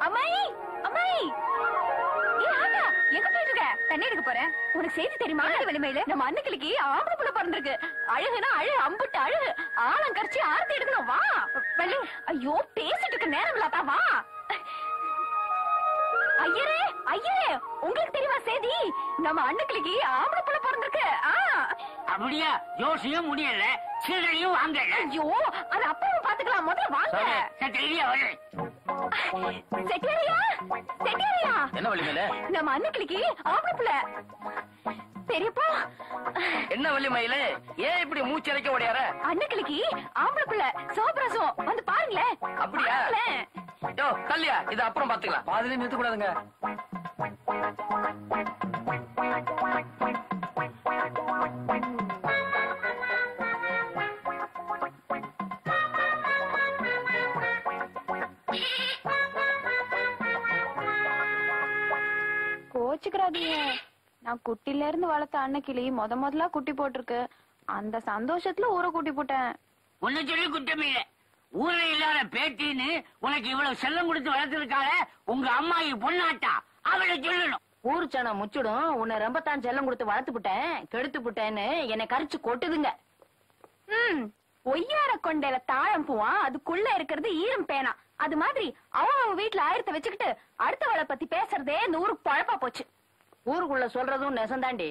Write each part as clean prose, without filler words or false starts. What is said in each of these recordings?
அம்மாயி அம்மாயி எங்க போயிட்டு இருக்க? தண்ணி எடுக்க போறேன். உனக்கு செய்தி தெரியுமா? வெளிமையில நம்ம அன்னைக்கு ஆம்பளை புள்ள பிறந்திருக்கு. அழகுனா அழகு, அம்புட்டு அழகு. ஆழம் கரைச்சி ஆர்த்தி எடுக்கணும். வா வள்ளி. ஐயோ பேசிட்டு இருக்க நேரம் இல்லாதா? வா. ஐயரே ஐயரே, உங்களுக்கு தெரியுமா செய்தி? நம்ம அன்னைக்கு ஆம்பளை புள்ள பிறந்திருக்கு. அப்படியா? யோசியும் முடியல, சீரழியும் வாங்க. ஐயோ அது அப்புறம் பாத்துக்கலாம், முதல்ல வாங்க. செட்டியாரியா செட்டியாரியா, என்ன வள்ளிமேல? நம்ம அன்னைக்கு ஆம்பளை புள்ள. பெரியப்பா என்ன வள்ளிமயில, ஏன் இப்படி மூச்சரைக்க ஓடியார? அன்னைக்கு ஆம்பளை புள்ள சோப்ரசம் வந்து பாருங்களேன். அப்படியா? யோ கல்யா, இது அப்புறம் பாத்துக்கலாம். பாதிலே நிறுத்த கூடாதுங்க. கோச்சுக்கிறாதீங்க, நான் குட்டில இருந்து வளர்த்த அன்னைக்கிளி முதலா குட்டி போட்டிருக்கு. அந்த சந்தோஷத்துல ஊரை கூட்டி போட்டேன். உன்னை சொல்லி குற்றமே இல்ல. ஊரை இல்லாத பேட்டின்னு உனக்கு இவ்வளவு செல்லம் கொடுத்து வளர்த்திருக்காள உங்க அம்மாயி பொண்ணாட்டா, அவளை சொல்லணும். ஊரு சனம் முச்சிடும், உன்னை ரொம்பத்தான் செல்லம் கொடுத்து வளர்த்து விட்டேன், கெடுத்து விட்டேன்னு என்னை கரிச்சு கொட்டுதுங்க. ஒய்யார கொண்டையில தாழம் பூவா, அதுக்குள்ள இருக்கிறது ஈரம் பேனா. அது மாதிரி அவன் வீட்டுல ஆயிரத்தை வச்சுக்கிட்டு அடுத்தவளை பத்தி பேசுறதே இந்த ஊருக்கு பழப்பா போச்சு. ஊருக்குள்ள சொல்றதும் நெசந்தாண்டி.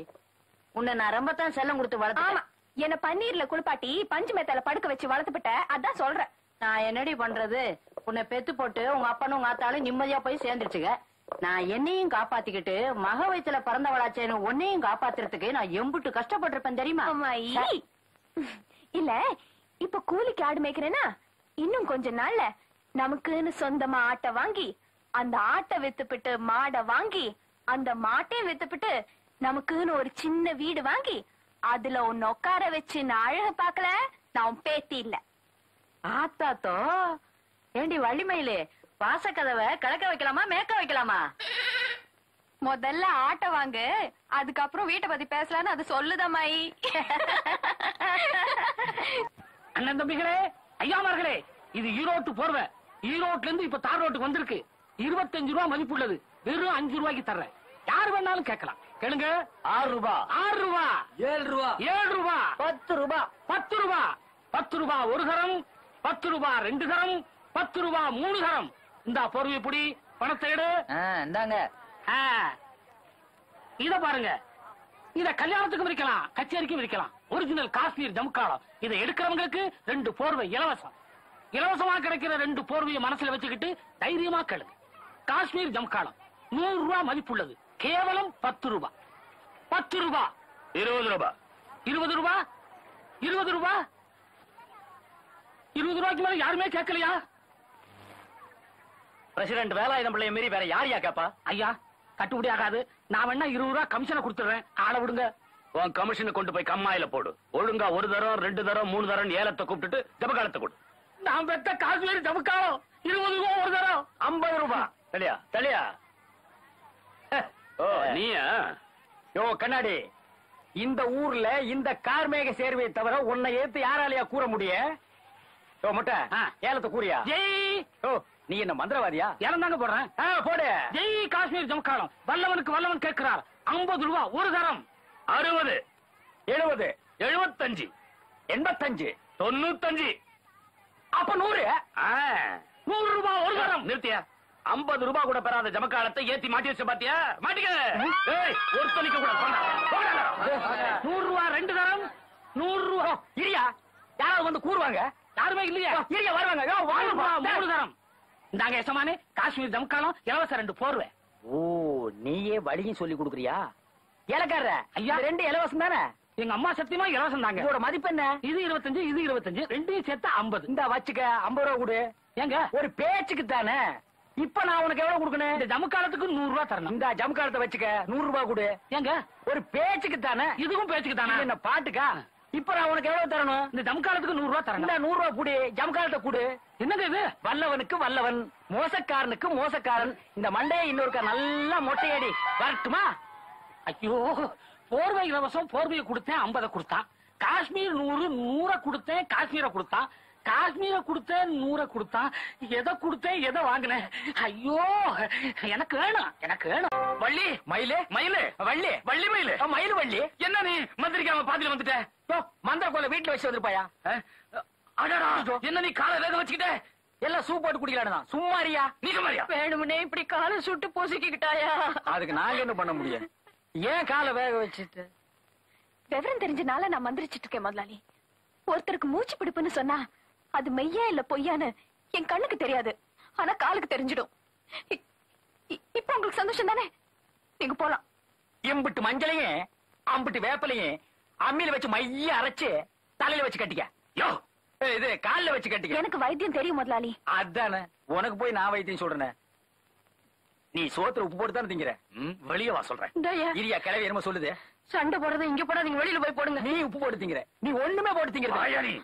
உன்னை நான் ரொம்பத்தான் செல்லம் கொடுத்து வளர்த்து. ஆமா, என்ன பன்னீர்ல குளிப்பாட்டி பஞ்சு மேத்தால படுக்க வச்சு வளர்த்துப்பட்ட, அதான் சொல்றேன். நான் என்னடி பண்றது? உன்னை பெத்து போட்டு உங்க அப்பனும் உங்க ஆத்தாலும் நிம்மதியா போய் சேர்ந்துருச்சுங்க. நான் என்னையும் காப்பாத்திக்கிட்டு மக வயித்துல பிறந்தவளாச்சேன்னு உன்னையும் காப்பாத்துறதுக்கு நான் எம்புட்டு கஷ்டப்பட்டிருப்பேன் தெரியுமா? இல்ல இப்ப கூலிக்கு ஆடு மேய்க்கிறேன்னா, இன்னும் கொஞ்ச நாள்ல நமக்குன்னு சொந்தமா ஆட்டை வாங்கி, அந்த ஆட்டை வித்துப்பிட்டு மாடை வாங்கி, அந்த மாட்டையும் வித்துப்பிட்டு நமக்குன்னு ஒரு சின்ன வீடு வாங்கி, அதுல உன்னை உட்கார வச்சு நான் அழக பாக்கல, நான் பேத்தி இல்ல. ஆத்தாத்தோ, ஏண்டி வள்ளிமயிலே, வாசக்கதவை கிழக்க வைக்கலாமா மேற்க வைக்கலாமா? முதல்ல ஆட்டை வாங்கு, அதுக்கப்புறம் வீட்டை பத்தி பேசலான்னு அது சொல்லுதம்மாயி. அண்ணன் தம்பிகளே, ஐயாமார்களே, இது ஈரோட்டு போர்வை. ஈரோட்ல இருந்து இப்ப தார் ரோட்டுக்கு வந்திருக்கு. 25 ரூபாய் மதிப்புள்ளது. வெறும் 5 ரூபாய்க்கு தர்றேன். யார் வேணாலும் கேட்கலாம். கேளுங்க. 6 ரூபாய், 6 ரூபாய், 7 ரூபாய், 7 ரூபாய், 10 ரூபாய், 10 ரூபாய், 10 ரூபாய் ஒரு கரம், 10 ரூபாய் 2 கரம், 10 ரூபாய் 3 கரம். இந்த போர்வை பிடி, பணத்தை எடு. இந்தாங்க. இத பாருங்க. இத கல்யாணத்துக்கும் விற்கலாம், கச்சேரிக்கும் விற்கலாம். ஒரிஜினல் காஷ்மீர் ஜமுக்காலம். இதை எடுக்கிறவங்களுக்கு 2 போர்வை இலவசம். இலவசமா கிடைக்கிற 2 போர்வையை மனசுல வச்சுக்கிட்டு தைரியமா கேளுங்க. காஷ்மீர் ஜமுக்காலம் 100 ரூபாய் மதிப்புள்ளது. கேவலம் 10 ரூபாய். 10 ரூபாய், 20 ரூபாய், 20 ரூபாய், 20 ரூபாய், 20 ரூபாய்க்கு மேல யாருமே கேட்கலையா? பிரசிடென்ட் வேலாயுதம் பிள்ளைய மீறி வேற யாரையா கேப்பா? ஐயா, கட்டுப்படி ஆகாது. நான் வேணா 20 ரூபாய் கமிஷனை கொடுத்துறேன், ஆள விடுங்க. உன் கமிஷனை கொண்டு போய் கம்மாயில போடு. ஒழுங்கா 1 தரம் 2 தரம் 3 தரம் ஏலத்தை கூப்பிட்டுட்டு ஜபகாலத்தை கொடு. நான் பெத்த காஷ்மீர் ஜமுக்காலம் 20 ரூபாய் ஒரு தரம். 50 ரூபாய். தெளியா தெளியா? ஓ நீயா? யோ கண்ணாடி, இந்த ஊர்ல இந்த கார்மேக சேர்வையை தவிர உன்னை ஏத்து யாராலையா கூற முடிய? யோ முட்டை, ஏலத்தை கூறியா? ஜெய். ஓ நீ என்ன மந்திரவாதியா? ஏலம் தாங்க போடுறேன். போடு. ஜெய் காஷ்மீர் ஜமுக்காலம். வல்லவனுக்கு வல்லவன் கேட்கிறார். 50 ரூபாய் ஒரு தரம். 60, 70, 75, 85, 95. அப்ப 100. 100 ரூபாய் ஒரு தரம். நிறுத்தியா? 50 ரூபாய் கூட பெறாத ஜமக்காலத்தை ஏத்தி மாட்டி வச்ச பாத்தியா? மாட்டிக்க. ஒருத்தனிக்க கூட 100 ரூபாய் 2 தரம். 100 ரூபாய். இரியா, யாராவது வந்து கூறுவாங்க? யாருமே இல்லையா? இரியா வருவாங்க. 100 ரூபாய் 3 தரம். இந்தாங்க எசமானே, காஷ்மீர் ஜமுக்காலம் இலவச 2 போர்வை. ஓ நீயே வழியும் சொல்லி கொடுக்குறியா? ஏலக்காரர ஐயா, 2 இலவசம் தானே? எங்க அம்மா சத்தியமா இலவசம் தாங்க. இதோட மதிப்பு என்ன? இது 25, இது 25, ரெண்டையும் சேர்த்து 50. இந்த வச்சுக்க 50 ரூபாய் கொடு. ஏங்க, ஒரு பேச்சுக்கு தானே. இப்ப நான் உனக்கு எவ்வளவு கொடுக்கணும்? இந்த ஜமுக்காலத்துக்கு 100 ரூபாய் தரணும். இந்த ஜமுக்காலத்தை வச்சுக்க 100 ரூபாய் கொடு. ஏங்க, ஒரு பேச்சுக்கு தானே. இதுவும் பேச்சுக்கு தானே. என்ன பாட்டுக்கா? இப்ப நான் உனக்கு எவ்வளவு தரணும்? இந்த ஜமுக்காலத்துக்கு 100 ரூபாய் தரணும். இந்த 100 ரூபாய் கூடி ஜமுக்காலத்தை கூடு. என்னங்க இது? வல்லவனுக்கு வல்லவன், மோசக்காரனுக்கு மோசக்காரன். இந்த மண்டையை இன்னொருக்கா நல்லா மொட்டையடி. வரட்டுமா? ஐயோ, போர்வை இலவசம். போர்வையை கொடுத்தேன், 50 கொடுத்தான். காஷ்மீர் 100 கொடுத்தேன், காஷ்மீரை கொடுத்தான். காஷ்மீர கொடுத்தேன் 100 கொடுத்தான். எதை கொடுத்தேன் எதை வாங்கினேன்? ஐயோ எனக்கு வேணும் எனக்கு வேணும். வள்ளி மயிலு மயிலு வள்ளி வள்ளி மயிலு மயிலு வள்ளி. என்ன நீ மந்திரிக்காம பாதியில வந்துட்ட? மந்திர கோல வீட்டுல வச்சு வந்துருப்பாயா? அடடா என்ன நீ காலை வேக வச்சுக்கிட்ட? எல்லாம் சூப் போட்டு குடிக்கலான்னு சும்மாரியா? நீ சும்மாரியா? வேணும்னே இப்படி காலை சுட்டு பொசுக்கிட்டாயா? அதுக்கு நாங்க என்ன பண்ண முடியும்? ஏன் காலை வேக வச்சுட்டு? விவரம் தெரிஞ்சனால நான் மந்திரிச்சிட்டு இருக்கேன் முதலாளி. ஒருத்தருக்கு மூச்சு பிடிப்புன்னு சொன்னா அது மெய்யா இல்ல பொய்யான்னு என் கண்ணுக்கு தெரியாது, ஆனா காலுக்கு தெரிஞ்சிடும். இப்ப உங்களுக்கு சந்தோஷம் தானே? நீங்க போலாம். எம்பிட்டு மஞ்சளையும் அம்பிட்டு வேப்பலையும் அம்மியில வச்சு மைய அரைச்சு தலையில வச்சு கட்டிக்க. யோ இது கால்ல வச்சு கட்டிக்க. எனக்கு வைத்தியம் தெரியும் முதலாளி. அதானே உனக்கு போய் நான் வைத்தியம் சொல்றேன். நீ சோத்துல உப்பு போட்டு தானே திங்கிற. வெளியே வா சொல்றேன். இரியா கிளவி என்னமோ சொல்லுது. சண்டை போடுறது இங்க போடாதீங்க, வெளியில போய் போடுங்க. நீ உப்பு போட்டு திங்கிற, நீ ஒண்ணுமே போட்டு திங்கிற. நீ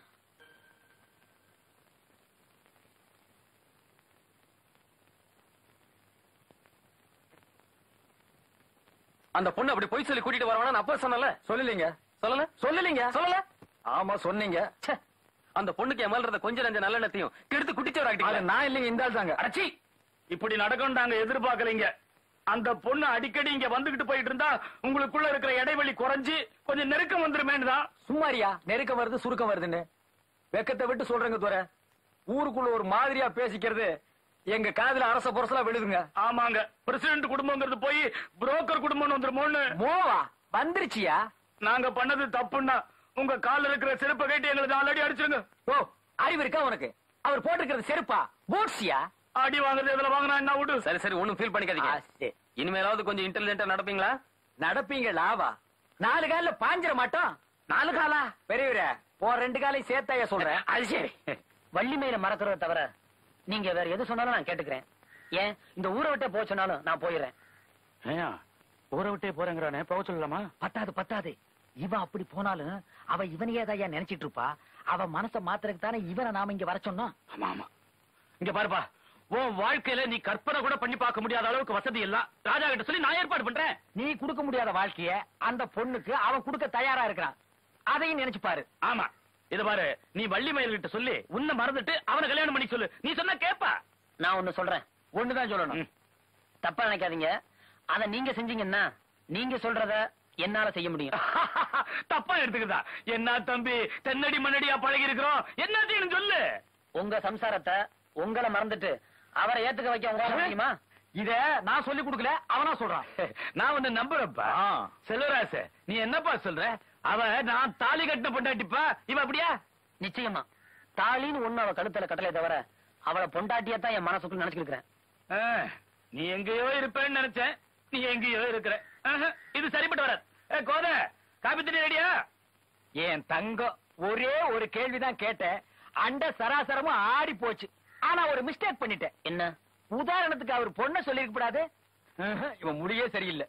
அந்த பொண்ணு அப்படி போய் சொல்லி கூட்டிட்டு வரவானா நான் அப்ப சொன்னல? சொல்லலீங்க. சொல்லல சொல்லலீங்க. சொல்லல. ஆமா சொன்னீங்க. அந்த பொண்ணுக்கு என் மேல இருந்த கொஞ்சம் நஞ்ச நல்லெண்ணத்தையும் கெடுத்து குட்டிச்சவராக்கிட்டீங்க. நான் இல்லைங்க, இந்த ஆள் தாங்க. அடச்சி இப்படி நடக்கும் நாங்க எதிர்பார்க்கலீங்க. அந்த பொண்ணு அடிக்கடி இங்க வந்துகிட்டு போயிட்டு இருந்தா உங்களுக்குள்ள இருக்கிற இடைவெளி குறைஞ்சு கொஞ்சம் நெருக்கம் வந்துருமேன்னு தான். சும்மாரியா நெருக்கம் வருது சுருக்கம் வருதுன்னு வெக்கத்தை விட்டு சொல்றேங்க துரை. ஊருக்குள்ள ஒரு மாதிரியா பேசிக்கிறது எங்க காதுல அரச புரசலா விழுதுங்க. ஆமாங்க, பிரசிடென்ட் குடும்பங்கிறது போய் புரோக்கர் குடும்பம் வந்துருமோன்னு. மோவா வந்துருச்சியா? நாங்க பண்ணது தப்புன்னா உங்க கால இருக்கிற செருப்பை கேட்டு எங்களுக்கு ஆல்ரெடி அடிச்சிருங்க. ஓ அறிவு இருக்கா உனக்கு? அவர் போட்டிருக்கிறது செருப்பா பூட்ஸியா? அடி வாங்குறது இதுல வாங்கினா என்ன விடு. சரி சரி ஒண்ணும் ஃபீல் பண்ணிக்காதீங்க. இனிமேலாவது கொஞ்சம் இன்டெலிஜென்ட்டா நடப்பீங்களா? நடப்பீங்களாவா? 4 கால்ல பாஞ்சிர மாட்டோம். 4 காலா? பெரியவரே போ 2 காலையும் சேர்த்தாயா சொல்றேன். அது சரி. வள்ளி மயில மறக்கிறத தவிர நீங்க வேற எது சொன்னாலும் நான் கேட்டுக்கிறேன். ஏன் இந்த ஊரை விட்டே போக சொன்னாலும் நான் போயிடுறேன். ஊரை விட்டே போறேங்கிறானே, போக சொல்லலாமா? பத்தாது பத்தாது. இவன் அப்படி போனாலும் அவ இவனையே தான் நினைச்சிட்டு இருப்பா. அவ மனசை மாத்துறதுக்கு தானே இவனை நாம இங்க வர சொன்னோம். ஆமா ஆமா. இங்க பாருப்பா, உன் வாழ்க்கையில நீ கற்பனை கூட பண்ணி பார்க்க முடியாத அளவுக்கு வசதி எல்லாம் ராஜா கிட்ட சொல்லி நான் ஏற்பாடு பண்றேன். நீ கொடுக்க முடியாத வாழ்க்கைய அந்த பொண்ணுக்கு அவன் கொடுக்க தயாரா இருக்கிறான். அதையும் நினைச்சு பாரு. ஆமா இத பாரு, நீ வள்ளி மயில் கிட்ட சொல்லி உன்னை மறந்துட்டு அவனை கல்யாணம் பண்ணி சொல்லு. நீ சொன்னா கேப்பா. நான் ஒண்ணு சொல்றேன், ஒண்ணுதான் சொல்லணும். தப்பா நினைக்காதீங்க. அத நீங்க செஞ்சீங்கன்னா நீங்க சொல்றத என்னால செய்ய முடியும். தப்பா எடுத்துக்கிட்டா என்ன தம்பி, தென்னடி மண்ணடியா பழகி இருக்கிறோம், என்ன சொல்லு. உங்க சம்சாரத்தை உங்களை மறந்துட்டு அவரை ஏத்துக்க வைக்க உங்களால முடியுமா? இத நான் சொல்லி கொடுக்கல, அவனா சொல்றான். நான் வந்து நம்புறப்பா. செல்வராச நீ என்னப்பா சொல்ற? அவ நான் தாலி கட்டின பொண்டாட்டிப்பா, இவ அப்படியா? நிச்சயமா தாலின்னு ஒண்ணு அவ கழுத்துல கட்டளை தவிர அவளை பொண்டாட்டியத்தான் என் மனசுக்குள்ள நினைச்சுக்கிறேன். நீ எங்கேயோ இருப்பேன்னு நினைச்சேன், நீ எங்கேயோ இருக்கிற. இது சரிப்பட்டு வராது. கோத காப்பி தண்ணி ரெடியா? என் தங்கம் ஒரே ஒரு கேள்விதான் கேட்டேன், அண்ட சராசரமும் ஆடி போச்சு. ஆனா ஒரு மிஸ்டேக் பண்ணிட்டேன். என்ன? உதாரணத்துக்கு அவர் பொண்ண சொல்லிருக்க கூடாது. இவன் முடியே சரியில்லை.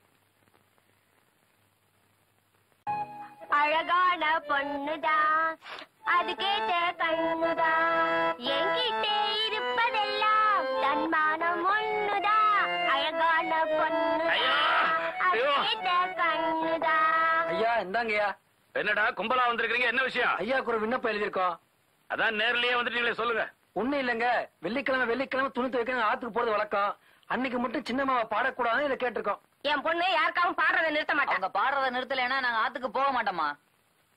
அழகான பொண்ணுதான், அது கேட்ட கண்ணுதான், என்கிட்டே இருப்பதெல்லாம் தன்மானம் ஒண்ணுதான். அழகான பொண்ணுதான், அது கேட்ட கண்ணுதான். ஐயா இந்தாங்கய்யா. என்னடா கும்பலா வந்திருக்கீங்க, என்ன விஷயம்? ஐயாக்கு ஒரு விண்ணப்பம் எழுதியிருக்கோம். அதான் நேர்லயே வந்துட்டீங்களே, சொல்லுங்க. ஒண்ணும் இல்லங்க, வெள்ளிக்கிழமை துணி துவைக்க ஆத்துக்கு போறது வழக்கம். அன்னைக்கு மட்டும் சின்னம்மாவை பாடக்கூடாதுன்னு இதை கேட்டிருக்கோம். என் பொண்ணு யாருக்காவும் பாடுறதை நிறுத்த மாட்டாங்க. அவங்க பாடுறத நிறுத்தலைன்னா நாங்க ஆத்துக்கு போக மாட்டோமா?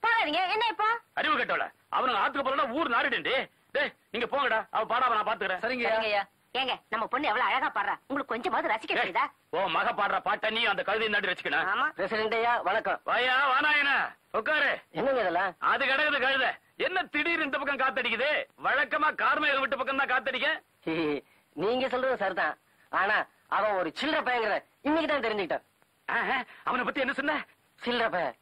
பாடுறீங்க என்ன இப்போ? அறிவு கட்டவள, அவனுக்கு ஆத்துக்கு போறா ஊர் நாடுடே. டேய் நீங்க போங்கடா, அவ பாடாம நான் பாத்துக்கிறேன். சரிங்கய்யா. ஏங்க நம்ம பொண்ணு எவ்வளவு அழகா பாடுறா, உங்களுக்கு கொஞ்சமாவது ரசிக்க தெரியுதா? ஓ மக பாடுற பாட்ட நீ அந்த கழுதை நாட்டி ரசிக்கணும். ஆமா. பிரசிடென்ட் ஐயா வணக்கம். வாயா வானாயனா உட்காரு. என்னங்க இதெல்லாம்? அது கிடக்குது கழுத. என்ன திடீர்னு இந்த பக்கம் காத்தடிக்குது? வழக்கமா கார்மேகம் விட்டு பக்கம் தான் காத்தடிக்க. நீங்க சொல்றது சரிதான், ஆனா அவன் ஒரு சில்லற பையங்கிற இன்னைக்கு தான் தெரிஞ்சுக்கிட்டான். அவனை பத்தி என்ன சொன்ன? சில்லற பையன்.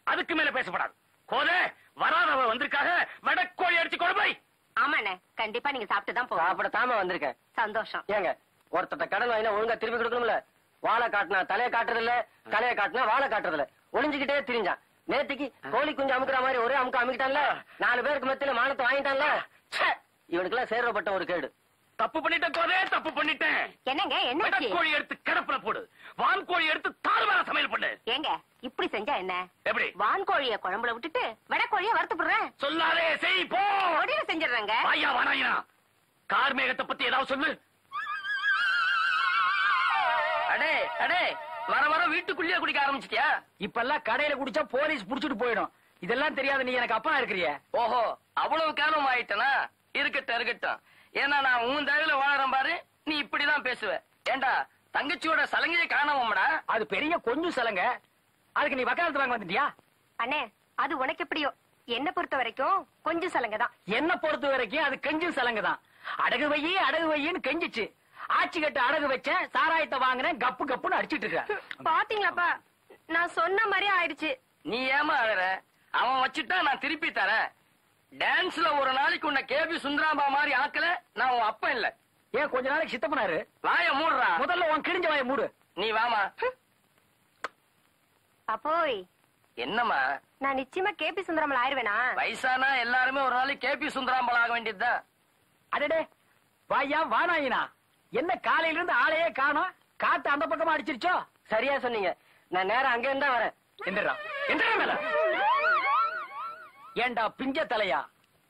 அதுக்கு மேல பேசப்படாது. கோதே வராதவ வந்திருக்காக வடக்கோழி அடிச்சு கொடு போய். ஆமாண்ணே, கண்டிப்பா நீங்க சாப்பிட்டு தான் போவோம். சாப்பிடத்தாம வந்திருக்கேன். சந்தோஷம். ஏங்க ஒருத்தட்ட கடன் வாங்கினா ஒழுங்கா திருப்பி கொடுக்கணும்ல. வாழை காட்டினா தலையை காட்டுறது இல்ல, தலையை காட்டினா வாழை காட்டுறது இல்ல, ஒளிஞ்சுக்கிட்டே திரிஞ்சான். நேத்திக்கு கோழி குஞ்சு அமுக்குற மாதிரி ஒரே அமுக்க அமுக்கிட்டான்ல, 4 பேருக்கு மத்தியில மானத்தை வாங்கிட்டான்ல. இவனுக்கு எல்லாம் சேர்வப்பட்ட ஒரு கேடு. தப்பு பண்ணிட்டேன் கோதே, தப்பு பண்ணிட்டேன். என்னங்க என்ன கோழி எடுத்து கிடப்புல போடு, வான்கோழி எடுத்து தாழ்வார சமையல் பண்ணு. ஏங்க இப்படி செஞ்சா என்ன? எப்படி? வான்கோழிய குழம்புல விட்டுட்டு வெடக்கோழிய வறுத்து போடுறேன். சொல்லாதே, செய் போ. ஒடியில செஞ்சிடுறேங்க. ஐயா வானாயினா, கார்மேகத்தை பத்தி ஏதாவது சொல்லு. அடே அடே, வர வர வீட்டுக்குள்ளேயே குடிக்க ஆரம்பிச்சிட்டியா? இப்பெல்லாம் கடையில குடிச்சா போலீஸ் புடிச்சிட்டு போயிடும். இதெல்லாம் தெரியாத நீ எனக்கு அப்பா இருக்கிறிய. ஓஹோ, அவ்வளவு காலம் ஆயிட்டனா? இருக்கட்டும் இருக்கட்டும். ஏன்னா நான் உன் தயவுல வாழறேன் பாரு, நீ இப்படிதான் பேசுவ. ஏண்டா, தங்கச்சியோட சலங்கையை காணாமடா. அது பெரிய கொஞ்சம் சலங்க. அதுக்கு நீ வக்காலத்து வாங்க வந்துட்டியா? அண்ணே, அது உனக்கு எப்படியோ, என்ன பொறுத்த வரைக்கும் கொஞ்சம் சலங்க தான். என்ன பொறுத்த வரைக்கும் அது கெஞ்சும் சலங்க தான். அடகு வையின்னு கெஞ்சிச்சு. ஆட்சி கட்டு அடகு வச்சேன், சாராயத்தை வாங்கினேன், கப்பு கப்புன்னு அடிச்சிட்டு இருக்க. பாத்தீங்களாப்பா, நான் சொன்ன மாதிரி ஆயிடுச்சு. நீ ஏமா அழற? அவன் வச்சுட்டா நான் திருப்பி தரேன். டான்ஸ்ல ஒரு நாளைக்கு உன்னை கேபி சுந்தராம்பா மாதிரி ஆக்கல, நான் உன் அப்பன் இல்ல. ஏன் கொஞ்ச நாளைக்கு சித்தப்பனாரு? வாய மூடுறா. முதல்ல உன் கிழிஞ்ச வாய மூடு. நீ வாமா. அப்போய், என்னம்மா? நான் நிச்சயமா கேபி சுந்தரமல் ஆயிருவேனா? வயசானா எல்லாருமே ஒரு நாளைக்கு கேபி சுந்தராம்பல் ஆக வேண்டியதுதான். அடடே, வாயா வானாயினா, என்ன காலையில இருந்து ஆளையே காணோம்? காத்து அந்த பக்கமா அடிச்சிருச்சோ? சரியா சொன்னீங்க. நான் நேரம் அங்க இருந்தா வரேன். எந்திரா, எந்திரா மேல. ஏண்டா பிஞ்ச தலையா,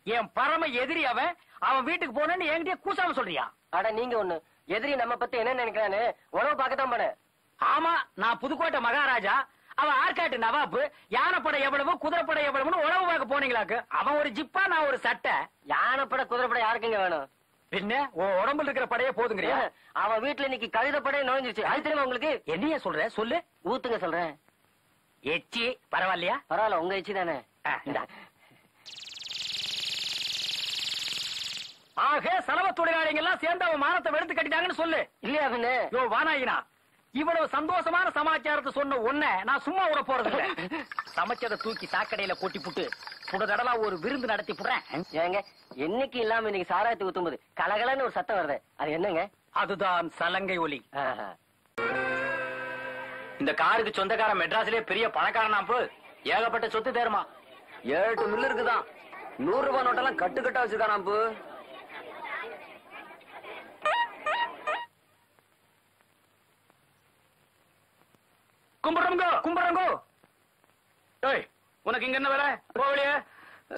என் பரம எதிரி அவன். அவன் வீட்டுக்கு போனேன்னு என்கிட்டயே கூசாம சொல்றியா? அட நீங்க ஒண்ணு, எதிரி நம்ம பத்தி என்ன நினைக்கிறான்னு உணவு பார்க்கத்தான் போனேன். ஆமா, நான் புதுக்கோட்டை மகாராஜா, அவன் ஆற்காட்டு நவாப்பு. யானைப்படை எவ்வளவு, குதிரைப்படை எவ்வளவுன்னு உணவு பார்க்க போனீங்களாக்கு. அவன் ஒரு ஜிப்பா, நான் ஒரு சட்டை. யானைப்பட குதிரைப்பட யாருக்குங்க வேணும்? பின்ன உன் உடம்புல இருக்கிற படையே போதுங்கிறியா? அவன் வீட்டுல இன்னைக்கு கழுதப்படையே நுழைஞ்சிருச்சு. அது தெரியுமா உங்களுக்கு? என்னைய சொல்ற சொல்லு. ஊத்துங்க சொல்றேன். எச்சி பரவாயில்லையா? பரவாயில்ல, உங்க எச்சி தானே. ஆக சலவ தொழிலாளிகள் எல்லாம் சேர்ந்து அவன் மானத்தை வெடுத்து கட்டிட்டாங்கன்னு சொல்லு. இல்லையா பின்ன? யோ வானாயினா, இவ்வளவு சந்தோஷமான சமாச்சாரத்தை சொன்ன உன்னை நான் சும்மா விட போறது இல்ல. சமைச்சதை தூக்கி சாக்கடையில கொட்டி புட்டு புடதடலா ஒரு விருந்து நடத்தி புடுறேன். ஏங்க, என்னைக்கு இல்லாம இன்னைக்கு சாராயத்துக்கு ஊத்தும்போது கலகலன்னு ஒரு சத்தம் வருது, அது என்னங்க? அதுதான் சலங்கை ஒலி. ஆஹா. இந்த காருக்கு சொந்தக்காரன் மெட்ராஸ்லயே பெரிய பணக்காரனாப்பு. ஏகப்பட்ட சொத்து தேருமா. 7 மில்லு இருக்குதான். 100 ரூபாய் நோட்டெல்லாம் கட்டு கட்டா வச்சிருக்கானாப்பு. கும்பிடுறோங்கோ கும்பிடுறோங்கோ. ஏய், உனக்கு இங்க என்ன வேலை? போவலியே.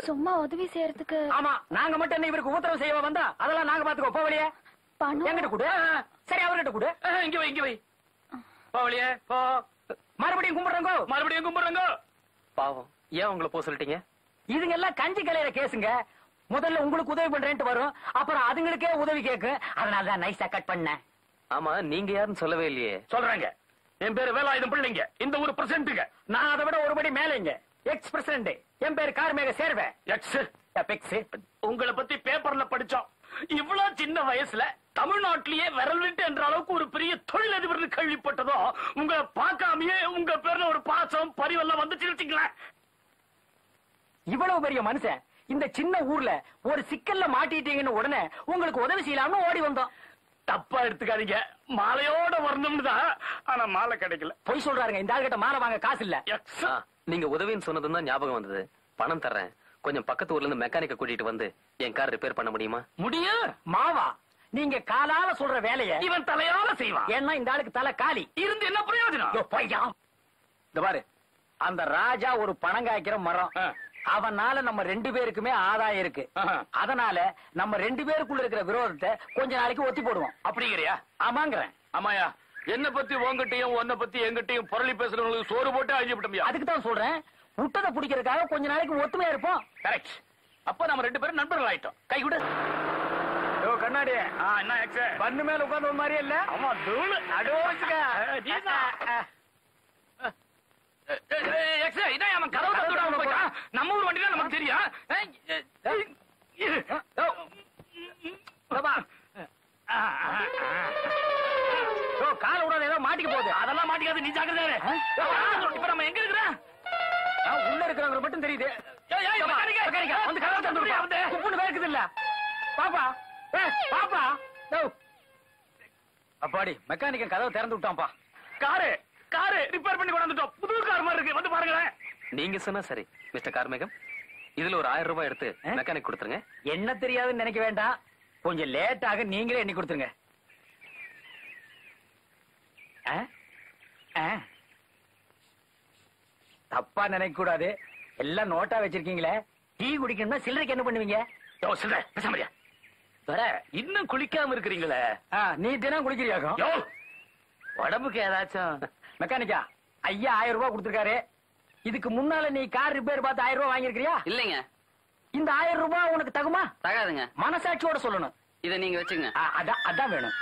சும்மா உதவி செய்யறதுக்கு. ஆமா, நாங்க மட்டும் என்ன இவருக்கு உத்தரவு செய்ய வந்தா? அதெல்லாம் நாங்க பாத்துக்கோ. போவலியே. எங்கிட்ட கொடு. சரி, அவர்கிட்ட கொடு. இங்க வை, இங்க வை. போவலியே போ. மறுபடியும் கும்பிடுறோங்கோ, மறுபடியும் கும்பிடுறோங்கோ. பாவம், ஏன் உங்களை போக சொல்லிட்டீங்க? இதுங்க எல்லாம் கஞ்சி கலையில கேசுங்க. முதல்ல உங்களுக்கு உதவி பண்றேன்ட்டு வரும், அப்புறம் அதுங்களுக்கே உதவி கேட்கும். அதனாலதான் நைஸா கட் பண்ணேன். ஆமா, நீங்க யாருன்னு சொல்லவே இல்லையே. சொல்றாங்க. என் பேரு வேலாயுதம் பிள்ளைங்க, இந்த ஊர் பிரசிடண்ட்டுங்க. நான் அதை விட ஒருபடி மேலேங்க, எக்ஸ் பிரசிடண்ட். என் பேரு கார்மேக சேர்வேன். உங்களை பத்தி பேப்பர்ல படிச்சோம். இவ்வளவு சின்ன வயசுல தமிழ்நாட்டிலேயே விரல் விட்டு என்ற அளவுக்கு ஒரு பெரிய தொழிலதிபர் கேள்விப்பட்டதோ, உங்களை பார்க்காமயே உங்க பேர்ல ஒரு பாசம் பரிவெல்லாம் வந்துச்சு. இவ்வளவு பெரிய மனுஷன் இந்த சின்ன ஊர்ல ஒரு சிக்கல்ல மாட்டிட்டீங்கன்னு உடனே உங்களுக்கு உதவி செய்யலாம்னு ஓடி வந்தோம். தப்பா எடுத்துக்காதீங்க, மாலையோட வரணும்னு தான். ஆனா மாலை கிடைக்கல. பொய் சொல்றாருங்க, இந்த ஆள்கிட்ட மாலை வாங்க காசு இல்ல. நீங்க உதவின்னு சொன்னதும் தான் ஞாபகம் வந்தது. பணம் தர்றேன், கொஞ்சம் பக்கத்து ஊர்ல இருந்து மெக்கானிக்க கூட்டிட்டு வந்து என் கார் ரிப்பேர் பண்ண முடியுமா? முடியும். மாவா, நீங்க காலால சொல்ற வேலையை இவன் தலையால செய்வான். ஏன்னா இந்த ஆளுக்கு தலை காலி இருந்து என்ன பிரயோஜனம்? இந்த பாரு, அந்த ராஜா ஒரு பணம் காய்க்கிற மரம். அவனால நம்ம 2 பேருக்குமே ஆதாயம் இருக்கு. அதனால நம்ம 2 பேருக்குள்ள இருக்கிற விரோதத்தை கொஞ்ச நாளைக்கு ஒத்தி போடுவோம். அப்படிங்கிறியா? ஆமாங்கிறேன். ஆமாயா, என்ன பத்தி உங்ககிட்டயும் உன்னை பத்தி எங்கிட்டயும் புரளி பேசுறவங்களுக்கு சோறு போட்டு அழிஞ்சு விட்டோம். அதுக்கு தான் சொல்றேன், முட்டதை பிடிக்கிறதுக்காக கொஞ்ச நாளைக்கு ஒத்துமையா இருப்போம். கரெக்ட். அப்ப நம்ம 2 பேரும் நண்பர்கள் ஆயிட்டோம். கை கொடு. கண்ணாடி என்ன பண்ணு மேல உட்கார்ந்த மாதிரியே இல்ல. ஆமா, தூள் அடோச்சுக்க. நம்ம ஊர் வண்டி தான் நமக்கு தெரியும். கால விடாத, ஏதோ மாட்டிக்க போகுது. அதெல்லாம் மாட்டிக்காது, நீ ஜாக்கிரதை. இப்ப நம்ம எங்க இருக்கிறோம்? உள்ள இருக்கிறவங்க மட்டும் தெரியுது. வந்து கதவை திறந்து உப்புன்னு வேர்க்குது இல்ல பாப்பா. பாப்பா, அப்பாடி மெக்கானிக்க கதவை திறந்து விட்டான்ப்பா. காரு காரு ரிப்பேர் பண்ணி கொண்டாந்துட்டோம். புது கார் மாதிரி இருக்கு, வந்து பாருங்களேன். நீங்க சொன்னா சரி மிஸ்டர் கார்மேகம், இதுல ஒரு 1000 ரூபாய் எடுத்து மெக்கானிக் கொடுத்துருங்க. என்ன தெரியாதுன்னு நினைக்க வேண்டாம், கொஞ்சம் லேட் ஆக நீங்களே எண்ணி கொடுத்துருங்க. தப்பா நினைக்க கூடாது. எல்லாம் நோட்டா வச்சிருக்கீங்களே. டீ குடிக்கணும்னா சில்லறைக்கு என்ன பண்ணுவீங்க? இன்னும் குளிக்காம இருக்கிறீங்களே. நீ தினம் குளிக்கிறியாக்கும். உடம்புக்கு ஏதாச்சும் மெக்கானிக்கா ஐயா 1000 ரூபாய் கொடுத்திருக்காரு. இதுக்கு முன்னால நீ கார் ரிப்பேர் பார்த்து 1000 ரூபாய் வாங்கிருக்கியா? இல்லைங்க. இந்த 1000 ரூபாய் உனக்கு தகுமா? தகாதுங்க. மனசாட்சியோட சொல்லணும். இத நீங்க வச்சுங்க. அதான் வேணும்.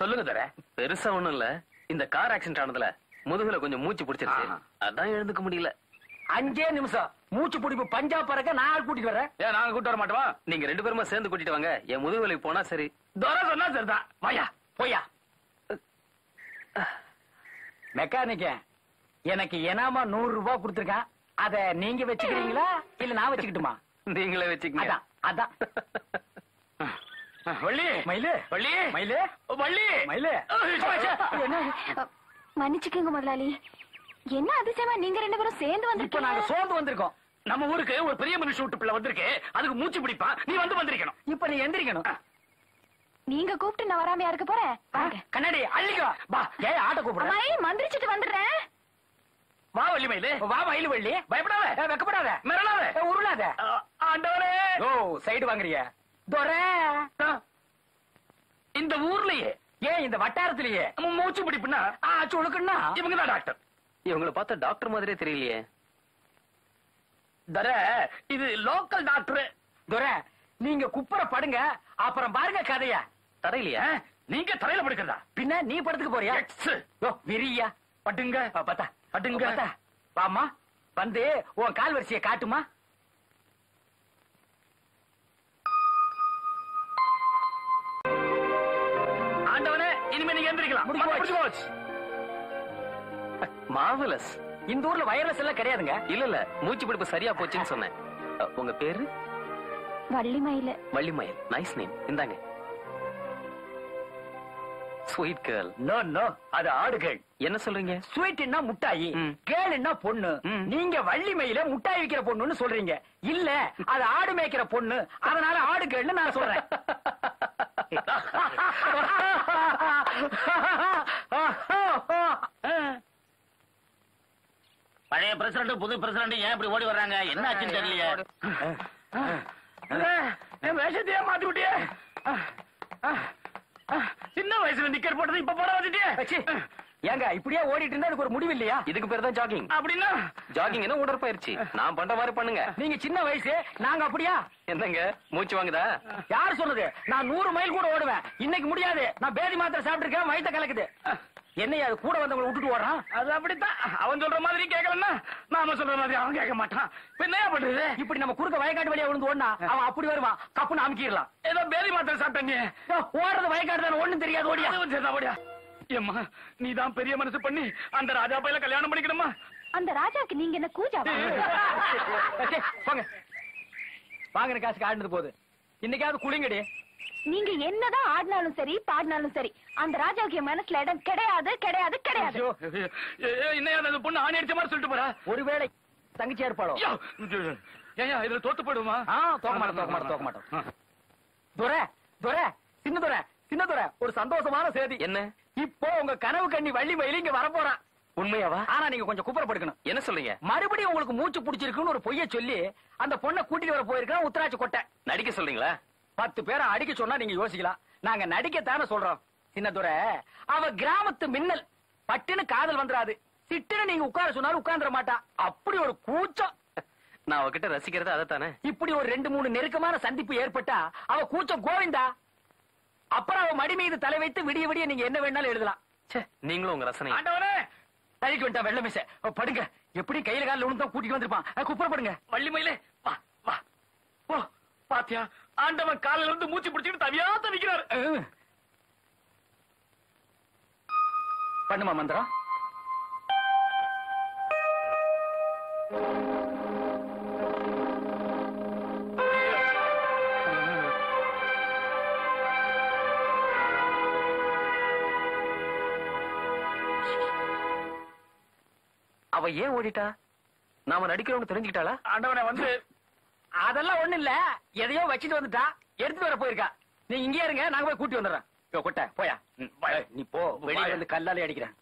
சொல்லுங்க தர. பெருசா ஒண்ணும் இல்ல. இந்த கார் ஆக்சிடென்ட் ஆனதுல முதுகுல கொஞ்சம் மூச்சு பிடிச்சிருச்சு. அதான் எழுந்துக்க முடியல. 5 நிமிஷம் மூச்சு பிடிப்பு பஞ்சாப் பறக்க நான் ஆள் கூட்டிட்டு வரேன். ஏன் நாங்க கூட்டு வர மாட்டோமா? நீங்க 2 பேருமா சேர்ந்து கூட்டிட்டு வாங்க. என் முதுகுலைக்கு போனா சரி. தோர சொன்னா சரிதான். வாயா போயா. மெக்கானிக்க எனக்கு எனாமா 100 ரூபாய் கொடுத்திருக்கான். அத நீங்க வச்சுக்கிறீங்களா இல்ல நான் வச்சுக்கிட்டுமா? நீங்களே வச்சுக்கங்க. அதான் வள்ளி மயிலு வள்ளி மயிலு வள்ளி மயிலு. மன்னிச்சுக்கோங்க முதலாளி. என்ன அதிசயமா நீங்க 2 பேரும் சேர்ந்து இப்ப நாங்க வந்து சோர்ந்து வந்திருக்கோம். நம்ம ஊருக்கு ஒரு பெரிய மனுஷன் விட்டு பிள்ளை வந்திருக்கு. அதுக்கு மூச்சு பிடிப்பான். நீ வந்திருக்கணும். இப்ப நீ எந்திரிக்கணும். நீங்க கூப்பிட்டு நான் வராமையா இருக்க போறேன். வாங்க. கண்ணாடி அள்ளிக்கோ. வா. ஏன் ஆட்ட கூப்பிடுற? அம்மாயி மந்திரிச்சிட்டு வந்துடுறேன். வா வள்ளி மயிலு. வா மயிலு வள்ளி. பயப்படாத. வெக்கப்படாத. மிரளாத. உருளாத. ஆண்டவரே. ஓ சைடு வாங்குறிய? துரை இந்த ஊர்லயே ஏன் இந்த வட்டாரத்திலேயே மூச்சு பிடிப்புன்னா சுழுக்குன்னா இவங்க தான் டாக்டர். இவங்களை பார்த்தா டாக்டர் மாதிரியே தெரியலையே. தர இது லோக்கல் டாக்டர். துரை நீங்க குப்புற படுங்க. அப்புறம் பாருங்க கதைய. தரையிலையா? நீங்க தரையில படுக்கிறதா? பின்ன நீ படுத்துக்கு போறியா? விரியா பட்டுங்க பத்தா பட்டுங்க. வாமா வந்து உன் கால் வரிசையை காட்டுமா. ஆண்டவனே இனிமே நீங்க எந்திரிக்கலாம். முடிஞ்சு போச்சு. மார்வலஸ். இந்த ஊர்ல வயர்லெஸ் எல்லாம் கிடையாதுங்க. இல்ல மூச்சு பிடிப்பு சரியா போச்சுன்னு சொன்னேன். உங்க பேரு? வள்ளிமயில. வள்ளிமயில். Nice name. இந்தாங்க. Sweet girl. நோ நோ அது ஆடுகள். என்ன சொல்றீங்க? ஸ்வீட்னா முட்டாயி, கேர்ள்னா பொண்ணு. நீங்க வள்ளிமயில முட்டாய் விக்கிற பொண்ணுன்னு சொல்றீங்க. இல்ல அது ஆடு மேய்க்கிற பொண்ணு. அதனால ஆடு கேள்னு நான் சொல்றேன். பழைய பிரசிடண்ட் புது பிரசிடண்ட் ஏன் இப்படி ஓடி வர்றாங்க? என்ன ஆச்சுன்னு தெரியலையே. என் வேஷத்தையே மாத்தி விட்டியே. சின்ன வயசுல நிக்கர் போட்டது இப்ப போட வந்துட்டியே. ஏங்க இப்படியே ஓடிட்டு இருந்தா அதுக்கு ஒரு முடிவு இல்லையா? இதுக்கு பேர் தான் ஜாகிங். அப்படின்னா ஜாகிங் என்ன உடற்பயிற்சி. நான் பண்ற மாதிரி பண்ணுங்க. நீங்க சின்ன வயசு, நாங்க அப்படியா? என்னங்க மூச்சு வாங்குதா? யார் சொல்றது? நான் 100 மைல் கூட ஓடுவேன். இன்னைக்கு முடியாது. நான் பேதி மாத்திரை சாப்பிட்டு இருக்கேன். வயித்த கலக்குது. என்னையா அது கூட வந்தவங்களை விட்டுட்டு ஓடுறான்? அது அப்படித்தான். அவன் சொல்ற மாதிரி கேட்கலன்னா நாம சொல்ற மாதிரி அவன் கேட்க மாட்டான். என்ன பண்றது? இப்படி நம்ம குறுக்க வயக்காட்டு வழியா விழுந்து ஓடினா அவன் அப்படி வருவான். கப்புன்னு அமுக்கிடலாம். ஏதோ பேதி மாத்திரை சாப்பிட்டேன். ஓடுறது வயக்காட்டு தானே, ஒண்ணும் தெரியாது. ஓடியா ஓடியா. ஏம்மா நீதான் பெரிய மனசு பண்ணி அந்த ராஜா பையில கல்யாணம் பண்ணிக்கணுமா? அந்த ராஜாக்கு நீங்க என்ன கூஜாவா? போங்க. வாங்கின காசுக்கு ஆடினது போகுது. இன்னைக்காவது குளிங்கடி. நீங்க என்னதான் ஆடினாலும் சரி பாடினாலும் சரி அந்த ராஜாவுக்கு என் மனசுல இடம் கிடையாது கிடையாது கிடையாது. என்ன பொண்ணு ஆணி அடிச்ச மாதிரி சொல்லிட்டு போறா? ஒருவேளை தங்கச்சியா இருப்பாளோ? ஏன் இதுல தோத்து போயிடுமா? தோக்க மாட்டோம். துரை துரை சின்ன துரை சின்ன துரை ஒரு சந்தோஷமான செய்தி. என்ன? இப்போ உங்க கனவு கண்ணி வள்ளிமயில இங்க வரப்போறான். உண்மையாவா? ஆனா நீங்க கொஞ்சம் குப்புறப்படுக்கணும். என்ன சொல்றீங்க? மறுபடியும் உங்களுக்கு மூச்சு பிடிச்சிருக்குன்னு ஒரு பொய்ய சொல்லி அந்த பொண்ணை கூட்டிட்டு வர போயிருக்கான் உத்தராட்சி கொட்டை. நடிக்க சொல்றீங்களா? 10 பேரை அடிக்க சொன்னா நீங்க யோசிக்கலாம். நாங்க நடிக்கத்தானே சொல்றோம். சின்னதுரை அவ கிராமத்து மின்னல். பட்டுன்னு காதல் வந்துராது. சிட்டுன்னு நீங்க உட்கார சொன்னாலும் உட்கார்ந்துட மாட்டா. அப்படி ஒரு கூச்சம். நான் அவகிட்ட ரசிக்கிறது அதைத்தானே. இப்படி ஒரு 2-3 நெருக்கமான சந்திப்பு ஏற்பட்டா அவ கூச்சம் கோவிந்தா. அப்புறம் அவ மடி மீது தலை வைத்து விடிய விடிய நீங்க என்ன வேணாலும் எழுதலாம். நீங்களும் உங்க ரசனை. ஆண்டவரே தள்ளிட்டு வந்துட்டா வெள்ள மிச. படுங்க. எப்படி கையில காலில் விழுந்தா கூட்டிட்டு வந்திருப்பான். குப்புறப்படுங்க. வள்ளிமயிலே வா வா போ. பாத்தியா ஆண்டவன் காலில இருந்து மூச்சு பிடிச்சிட்டு தவியா தவிக்கிறாரு. பண்ணுமா மந்திரம். அவ ஏன் ஓடிட்டா? நாம நடிக்கிறோம்னு தெரிஞ்சுக்கிட்டாளா? ஆண்டவனை வந்து அதெல்லாம் ஒண்ணு இல்ல. எதையோ வச்சுட்டு வந்துட்டா. எடுத்துட்டு வர போயிருக்கா. நீங்க இங்கே இருங்க. நாங்க போய் கூட்டி வந்துடுறோம். கொட்ட போயா. நீ போ. வெளியே வந்து கல்லாலே அடிக்கிறேன்.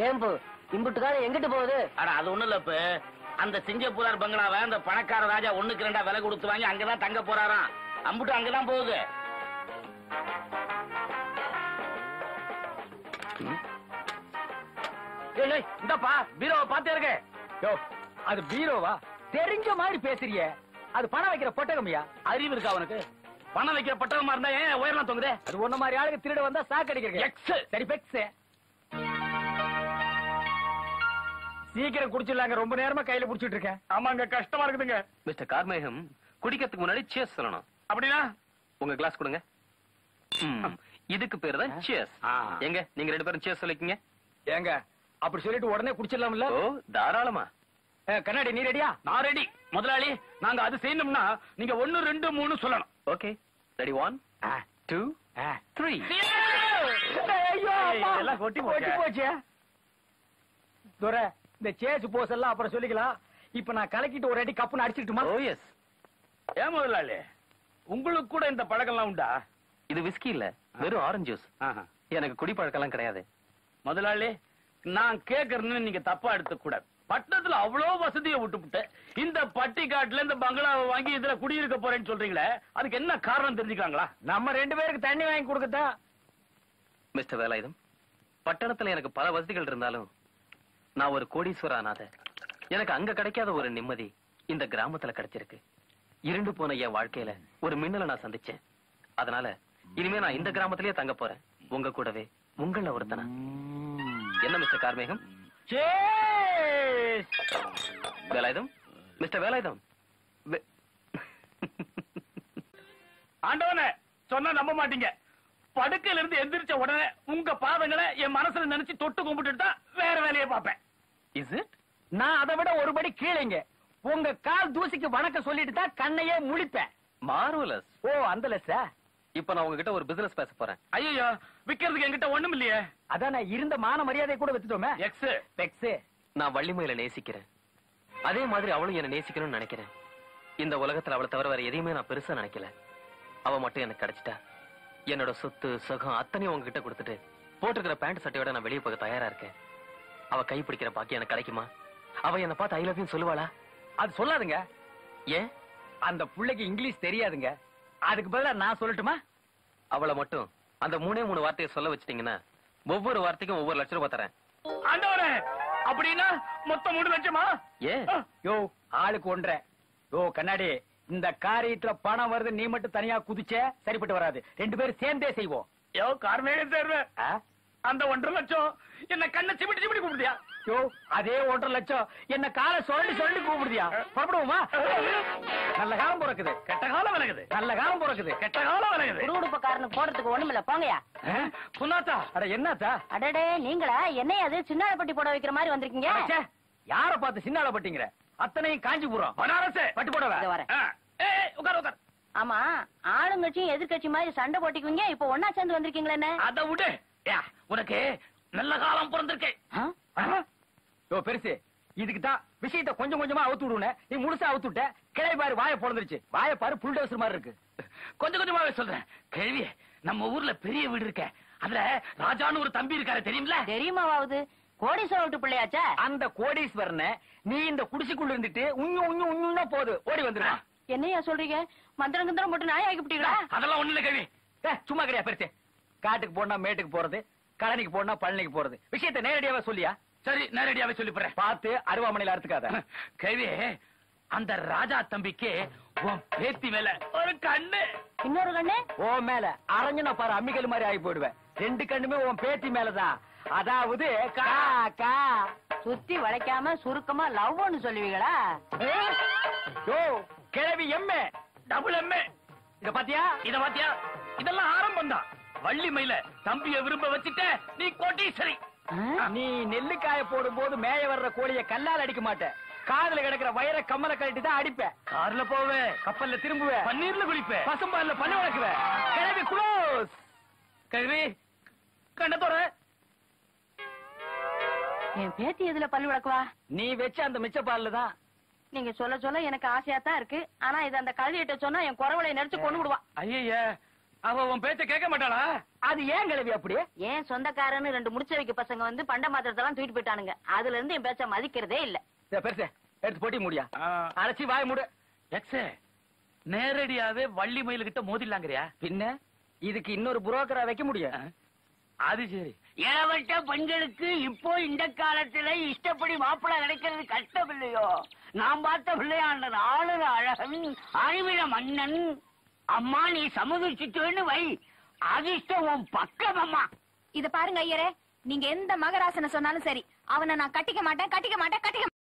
ஏம்பு இம்புட்டுக்கார எங்கிட்டு போகுது? அட அது ஒண்ணு இல்ல. அந்த சிங்கப்பூரார் பங்களாவை அந்த பணக்கார ராஜா 1க்கு 2 விலை கொடுத்து வாங்கி அங்கதான் தங்க போறாராம். அம்புட்டு அங்கதான் போகுது. இந்தப்பா பீரோவை பாத்தே இருக்க. யோ அது பீரோவா? தெரிஞ்ச மாதிரி பேசுறிய. அது பணம் வைக்கிற பொட்டகமையா? அறிவு இருக்கா அவனுக்கு? பணம் வைக்கிற பட்டகமா இருந்தா ஏன் உயரம் தொங்குதே? அது ஒண்ணு மாதிரி ஆளுக்கு திருட வந்தா சாக்கடிக்கிறீங்க. எக்ஸ் சரி பெக்ஸ். சீக்கிரம் குடிச்சிடலாங்க. ரொம்ப நேரமா கையில புடிச்சிட்டு இருக்கேன். ஆமாங்க, கஷ்டமா இருக்குதுங்க. மிஸ்டர் கார்மேகம், குடிக்கிறதுக்கு முன்னாடி சேஸ் சொல்லணும். அப்படின்னா உங்க கிளாஸ் கொடுங்க. இதுக்கு பேரு தான் சேஸ். எங்க நீங்க 2 பேரும் சேஸ் சொல்லிக்கீங்க. ஏங்க அப்படி சொல்லிட்டு உடனே குடிச்சிடலாம்ல? ஓ தாராளமா. கண்ணாடி நீ ரெடியா? நான் ரெடி. முதலாளி, நாங்க அது செய்யணும்னா நீங்க 1 2 3 சொல்லணும். Okay ready 1 2 3. எல்லாம் கொட்டி போச்சு. துரை, இந்த சேஸ் போஸ் எல்லாம் அப்புறம் சொல்லிக்கலாம். இப்ப நான் கலக்கிட்டு ஒரு அடி கப்புன்னு அடிச்சிட்டுமா? ஓ எஸ். ஏன் முதலாளி, உங்களுக்கு கூட இந்த பழக்கம் எல்லாம் உண்டா? இது விஸ்கி இல்ல, வெறும் ஆரஞ்சு ஜூஸ். எனக்கு குடிப்பழக்கம் எல்லாம் கிடையாது. முதலாளி, நான் கேக்குறேன்னு நீங்க தப்பா எடுத்துக்க கூடாது. பட்டணத்துல அவ்வளவு வசதியை விட்டுப்புட்டு இந்த பட்டிக்காட்டுல இந்த பங்களாவை வாங்கி இதுல குடியிருக்க போறேன்னு சொல்றீங்களே, அதுக்கு என்ன காரணம் தெரிஞ்சுக்காங்களா? நம்ம 2 பேருக்கு தண்ணி வாங்கி கொடுக்கத்தா. மிஸ்டர் வேலாயுதம், பட்டணத்துல எனக்கு பல வசதிகள் இருந்தாலும் நான் ஒரு கோடீஸ்வர அனாதை. எனக்கு அங்க கிடைக்காத ஒரு நிம்மதி இந்த கிராமத்துல கிடைச்சிருக்கு. இருண்டு போன என் வாழ்க்கையில ஒரு மின்னலை நான் சந்திச்சேன். அதனால இனிமே நான் இந்த கிராமத்திலேயே தங்க போறேன், உங்க கூடவே. உங்கள ஒருத்தனா. என்ன மிஸ்டர் கார்மேகம்? வேலாயுதம், மிஸ்டர் வேலாயுதம். ஆண்டவனே, சொன்னா நம்ப மாட்டீங்க. படுக்கையில இருந்து எந்திரிச்ச உடனே உங்க பாதங்களை என் மனசுல நினைச்சு தொட்டு கும்பிட்டுட்டு தான் வேற வேலையை பார்ப்பேன். Is it? நான் அதை விட ஒருபடி கீழேங்க. உங்க கால் தூசிக்கு வணக்கம் சொல்லிட்டு தான் கண்ணையே முழிப்பேன். மார்வலஸ். ஓ அந்த லெஸ்ஸா? இப்ப நான் உங்ககிட்ட ஒரு பிசினஸ் பேச போறேன். ஐயோ, விக்கிறதுக்கு என்கிட்ட ஒண்ணும் இல்லையே. அதான் இருந்த மான மரியாதை கூட வித்துட்டோமே. X pegs. நான் வள்ளிமயில நேசிக்கிறேன். அதே மாதிரி அவளும் என்ன நேசிக்கணும்னு நினைக்கிறேன். இந்த உலகத்துல அவளை தவிர வேற எதையுமே நான் பெருசா நினைக்கல. அவ மட்டும் எனக்கு கிடைச்சிட்டா என்னோட சொத்து சுகம் அத்தனையும் உங்ககிட்ட கொடுத்துட்டு போட்டுக்கிற பேண்ட் சட்டையோட நான் வெளியே போக தயாரா இருக்கேன். அவ கை பிடிக்கிற பாக்கி எனக்கு கிடைக்குமா? அவ என்ன பார்த்து ஐ லவ் யூ சொல்லுவாளா? அது சொல்லாதுங்க. ஏன்? அந்த புள்ளைக்கு இங்கிலீஷ் தெரியாதுங்க. அதுக்கு பதிலா நான் சொல்லட்டுமா? அவளை மட்டும் அந்த 3 வார்த்தையை சொல்ல வச்சிட்டீங்கன்னா ஒவ்வொரு வார்த்தைக்கும் ஒவ்வொரு லட்சம் ரூபாய் தரேன். ஆண்டவனே, அப்படின்னா மொத்தம் 3 லட்சமா? ஏன்? யோ ஆளுக்கு 1.5. யோ கண்ணாடி, இந்த காரியத்துல பணம் வருது, நீ மட்டும் தனியா குதிச்ச சரிப்பட்டு வராது. 2 பேரும் சேர்ந்தே செய்வோம். யோ கார்மேக தேர்வு, அந்த 1.5 லட்சம் என்ன கண்ணை சிமிட்டி சிமிட்டி கூப்பிடுதியா? யோ அதே 1.5 லட்சம் என்ன காலை சொல்லி சொல்லி கூப்பிடுதியா? புறப்படுவோமா? நல்ல காலம் பிறக்குது, கெட்ட காலம் விலகுது. நல்ல காலம் பிறக்குது, கெட்ட காலம் விலகுது. குடுகுடுப்பக்காரனுக்கு போடுறதுக்கு ஒண்ணுமில்ல, போங்கயா. புண்ணாத்தா, அட என்னத்தா? அடடே, நீங்களா? என்ன அது சின்னாளப்பட்டி போட வைக்கிற மாதிரி வந்திருக்கீங்க? அடச்சே, யார பார்த்து சின்னால பட்டிங்கிற? அத்தனையும் காஞ்சிபுரம் பனாரஸ் பட்டு போடவ. இதோ வரேன். உட்கார் உட்கார். ஆமா, ஆளுங்கட்சியும் எதிர்கட்சி மாதிரி சண்டை போட்டிக்குவீங்க, இப்ப ஒன்னா சேர்ந்து வந்திருக்கீங்களே என்ன? அத விடு. உனக்கு நல்ல காலம் பிறந்திருக்கு. யோ பெருசு, இதுக்கு தான் விஷயத்தை கொஞ்சம் கொஞ்சமா அவுத்து விடுன. நீ முழுசா அவுத்து விட்ட. கிளை பாரு வாய பொழந்துருச்சு. வாய பாரு புல்டோசர் மாதிரி இருக்கு. கொஞ்சம் கொஞ்சமாவே சொல்றேன். கேள்வி, நம்ம ஊர்ல பெரிய வீடு இருக்க, அதுல ராஜான்னு ஒரு தம்பி இருக்காரு, தெரியுமில்ல? தெரியுமாவாவது? கோடீஸ்வர விட்டு பிள்ளையாச்சா? அந்த கோடீஸ்வரனை நீ இந்த குடிசைக்குள்ள இருந்துட்டு உண்ணு உண்ணு உண்ணுன்னா போது ஓடி வந்துருவா. என்னையா சொல்றீங்க? மந்திரம் கிந்திரம் போட்டு நாய் ஆக்கிவிட்டீங்களா? அதெல்லாம் ஒண்ணு இல்ல கேள்வி. சும்மா கிடையா பெருசு. காட்டுக்கு போனா மேட்டுக்கு போறது, கழனிக்கு போனா பழனிக்கு போறது. விஷயத்தை நேரடியாவே சொல்லியா? சரி, நேரடியாவே சொல்லி போறேன். பார்த்து அருவாமனையில அறுத்துக்காத. கேள்வி, அந்த ராஜா தம்பிக்கு உன் பேத்தி மேல ஒரு கண்ணு, இன்னொரு கண்ணு ஓ மேல அரைஞ்சனா பாரு, அம்மிக்கல் மாதிரி ஆகி போயிடுவேன். 2 கண்ணுமே உன் பேத்தி மேலதான். அதாவது கா கா. சுத்தி வளைக்காம சுருக்கமா லவ்னு சொல்லுவீங்களா? யோ கிழவி எம்ஏ டபுள் எம்ஏ. இத பாத்தியா? இத பாத்தியா? இதெல்லாம் ஆரம்பம் தான். வள்ளி மயில தம்பிய விரும்ப வச்சுட்ட நீ கோட்டீஸ்வரி. நீ நெல்லுக்காய போடும் போது மேய வர்ற கோழிய கல்லால் அடிக்க மாட்டேன். காதுல கிடக்கிற வயர கம்மல கழட்டி தான் அடிப்பேன். கார்ல போவே, கப்பல்ல திரும்புவேன், பன்னீர்ல குளிப்பேன், பசும்பால்ல பண்ணி வளர்க்குவேன். கிழவி க்ளோஸ். கேள்வி, கண்ணத்தோட என் பேத்தி எதுல பல்லு விளக்குவா? நீ வச்ச அந்த மிச்ச பால்ல தான். நீங்க சொல்ல சொல்ல எனக்கு ஆசையா தான் இருக்கு. ஆனா இது அந்த கழுதிட்ட சொன்னா என் குறவளை நெரிச்சு கொண்டு விடுவா. ஐய, அவ உன் பேச்ச கேட்க மாட்டாளா? அது ஏன் கிளவி அப்படி? ஏன் சொந்தக்காரன்னு 2 முடிச்ச வைக்க பசங்க வந்து பண்ட மாத்திரத்தெல்லாம் தூக்கிட்டு போயிட்டானுங்க. அதுல இருந்து என் பேச்ச மதிக்கிறதே இல்ல. பெருசு எடுத்து போட்டி முடியா அரைச்சி வாய மூடு. எக்ஸே நேரடியாவே வள்ளி மயில் கிட்ட மோதிடலாங்கிறியா? பின்ன இதுக்கு இன்னொரு புரோக்கரா வைக்க முடியும். அது சரி. இளவட்ட பெண்களுக்கு இப்போ இந்த காலத்துல இஷ்டப்படி மாப்பிள்ளை கிடைக்கிறது கஷ்டம் இல்லையோ? நான் பார்த்த பிள்ளையாண்ட ஆளுற அழகன் அறிவில மன்னன். அம்மா நீ சமுதிச்சுட்டு வை, அதிர்ஷ்டம் உன் பக்கம் அம்மா. இத பாருங்க ஐயரே, நீங்க எந்த மகராசனை சொன்னாலும் சரி, அவனை நான் கட்டிக்க மாட்டேன்.